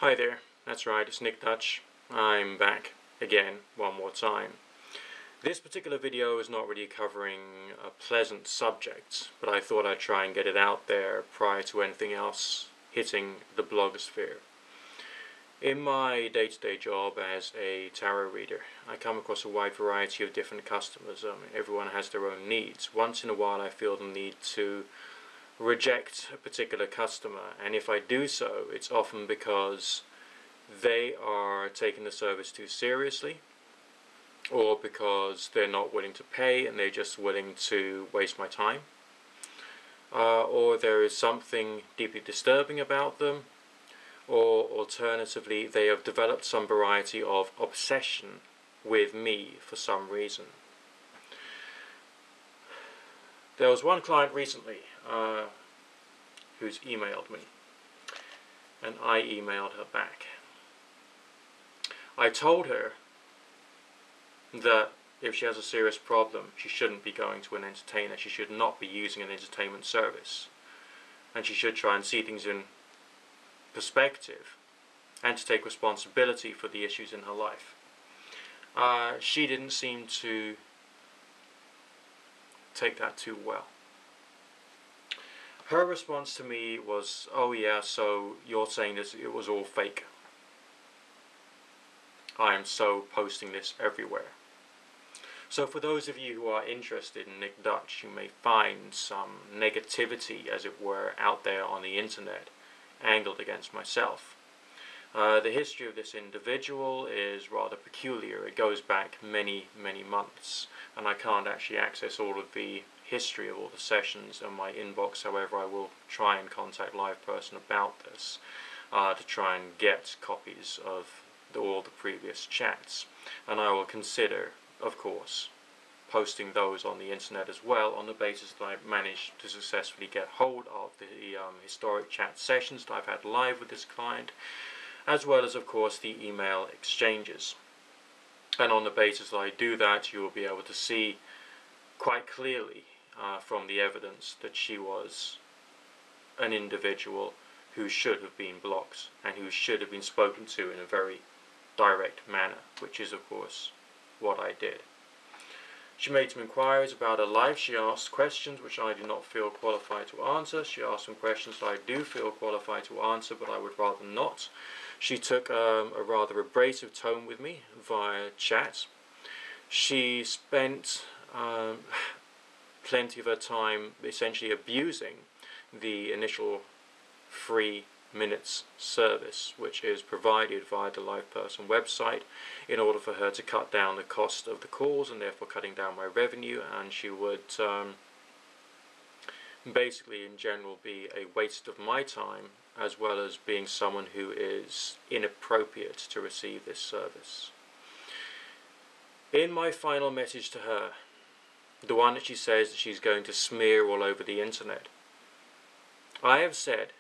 Hi there, that's right, it's NickDutch. I'm back again, one more time. This particular video is not really covering a pleasant subject, but I thought I'd try and get it out there prior to anything else hitting the blogosphere. In my day-to-day job as a tarot reader, I come across a wide variety of different customers. Everyone has their own needs. Once in a while I feel the need to reject a particular customer, and if I do so, it's often because they are taking the service too seriously, or because they're not willing to pay and they're just willing to waste my time, or there is something deeply disturbing about them, or alternatively they have developed some variety of obsession with me for some reason. There was one client recently who's emailed me, and I emailed her back. I told her that if she has a serious problem, she shouldn't be going to an entertainer. She should not be using an entertainment service, and she should try and see things in perspective and to take responsibility for the issues in her life. She didn't seem to take that too well. Her response to me was, "Oh yeah, so you're saying this, it was all fake. I am so posting this everywhere." So for those of you who are interested in NickDutch, you may find some negativity, as it were, out there on the internet, angled against myself. The history of this individual is rather peculiar. It goes back many, many months, and I can't actually access all of the history of all the sessions in my inbox. However, I will try and contact LivePerson about this to try and get copies of all the previous chats, and I will consider, of course, posting those on the internet as well, on the basis that I've managed to successfully get hold of the historic chat sessions that I've had live with this client, as well as, of course, the email exchanges. And on the basis that I do that, you will be able to see quite clearly from the evidence that she was an individual who should have been blocked and who should have been spoken to in a very direct manner, which is, of course, what I did. She made some inquiries about her life. She asked questions which I do not feel qualified to answer. She asked some questions that I do feel qualified to answer, but I would rather not. She took a rather abrasive tone with me via chat. She spent plenty of her time essentially abusing the initial free minutes service which is provided via the LivePerson website, in order for her to cut down the cost of the calls and therefore cutting down my revenue. And she would basically in general be a waste of my time, as well as being someone who is inappropriate to receive this service. In my final message to her, the one that she says that she's going to smear all over the internet, I have said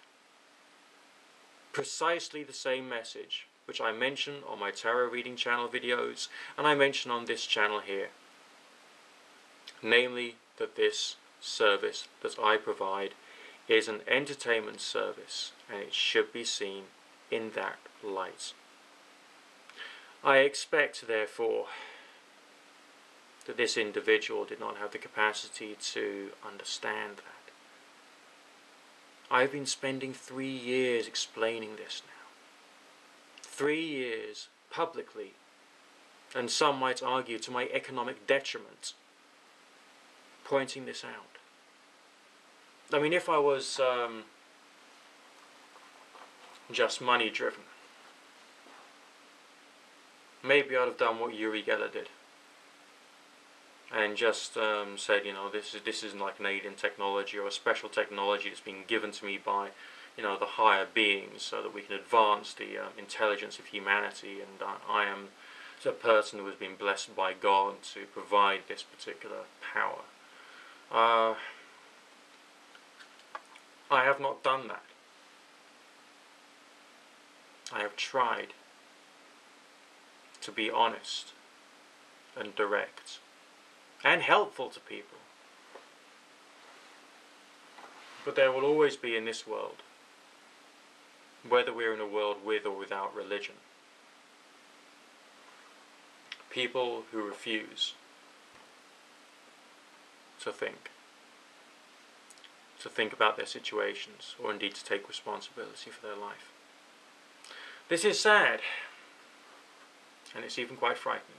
precisely the same message which I mention on my tarot reading channel videos, and I mention on this channel here, namely that this service that I provide is an entertainment service, and it should be seen in that light. I expect, therefore, that this individual did not have the capacity to understand that. I've been spending 3 years explaining this now. 3 years publicly, and some might argue to my economic detriment, pointing this out. I mean, if I was just money driven, maybe I'd have done what Uri Geller did and just said, you know, this isn't like an alien technology or a special technology that's been given to me by, you know, the higher beings so that we can advance the intelligence of humanity, and I am a person who has been blessed by God to provide this particular power. I have not done that. I have tried to be honest and direct and helpful to people. But there will always be in this world whether we're in a world with or without religion. People who refuse to think about their situations, or indeed to take responsibility for their life. This is sad, and it's even quite frightening.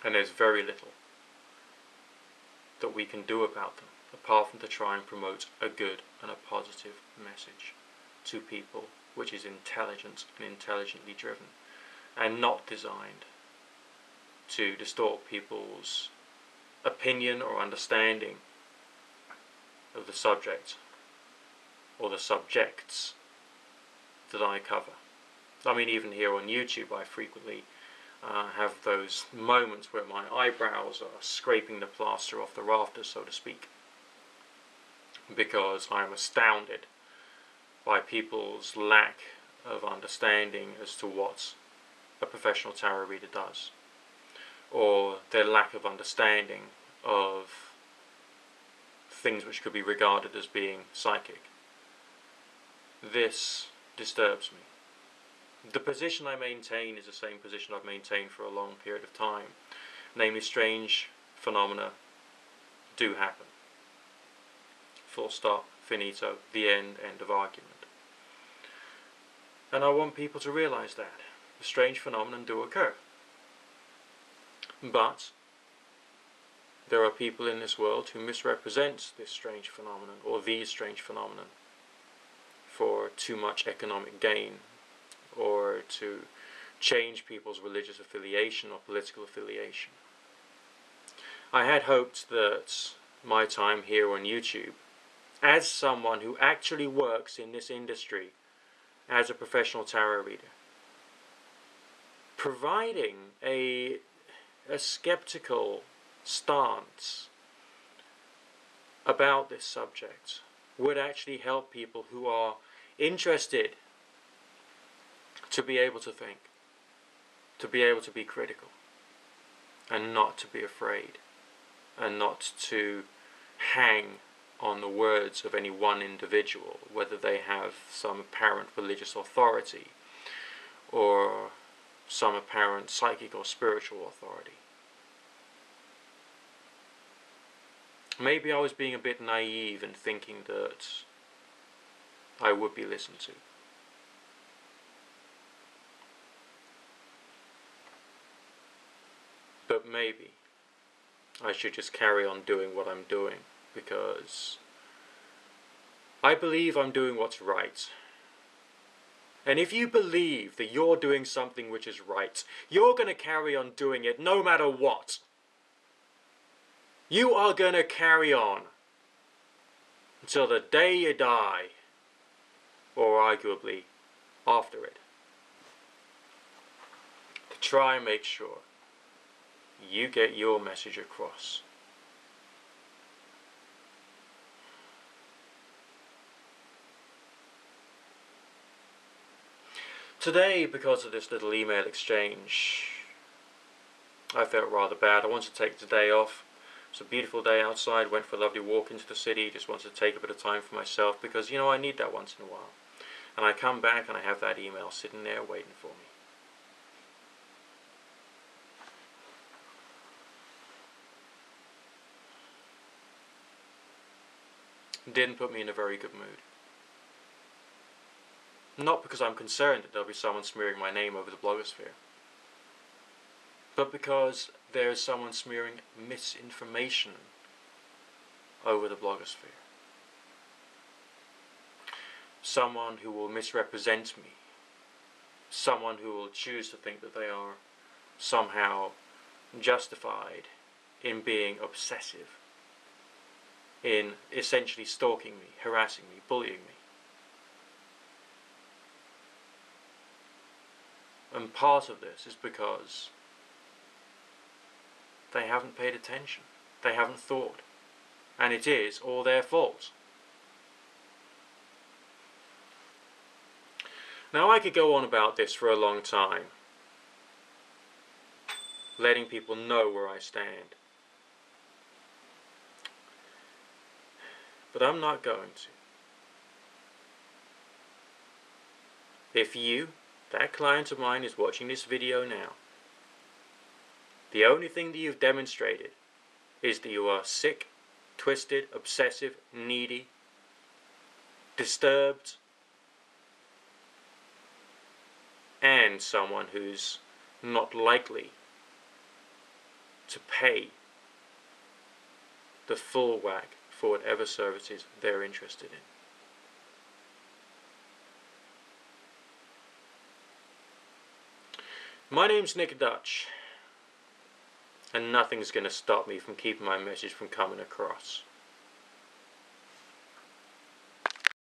And there's very little that we can do about them, apart from to try and promote a good and a positive message to people, which is intelligent and intelligently driven, and not designed to distort people's opinion or understanding of the subject or the subjects that I cover. I mean, even here on YouTube, I frequently have those moments where my eyebrows are scraping the plaster off the rafters, so to speak, because I am astounded by people's lack of understanding as to what a professional tarot reader does, or their lack of understanding of things which could be regarded as being psychic. This disturbs me. The position I maintain is the same position I've maintained for a long period of time, namely, strange phenomena do happen. Full stop, finito, the end of argument. And I want people to realise that the strange phenomena do occur. But there are people in this world who misrepresent this strange phenomenon, or these strange phenomenon, for too much economic gain, or to change people's religious affiliation or political affiliation. I had hoped that my time here on YouTube, as someone who actually works in this industry as a professional tarot reader, providing a skeptical stance about this subject, would actually help people who are interested to be able to think, to be able to be critical, and not to be afraid, and not to hang on the words of any one individual, whether they have some apparent religious authority or some apparent psychic or spiritual authority. Maybe I was being a bit naive in thinking that I would be listened to. But maybe I should just carry on doing what I'm doing, because I believe I'm doing what's right. And if you believe that you're doing something which is right, you're going to carry on doing it no matter what. You are going to carry on until the day you die, or arguably after it, to try and make sure you get your message across. Today, because of this little email exchange, I felt rather bad. I wanted to take today off. It's a beautiful day outside, went for a lovely walk into the city, just wanted to take a bit of time for myself, because, you know, I need that once in a while. And I come back and I have that email sitting there waiting for me. Didn't put me in a very good mood. Not because I'm concerned that there'll be someone smearing my name over the blogosphere, but because there is someone smearing misinformation over the blogosphere. Someone who will misrepresent me. Someone who will choose to think that they are somehow justified in being obsessive, in essentially stalking me, harassing me, bullying me. And part of this is because they haven't paid attention, they haven't thought, and it is all their fault. Now, I could go on about this for a long time, letting people know where I stand. But I'm not going to. if you, that client of mine, is watching this video now, the only thing that you've demonstrated is that you are sick, twisted, obsessive, needy, disturbed, and someone who's not likely to pay the full whack for whatever services they're interested in. My name's NickDutch, and nothing's going to stop me from keeping my message from coming across.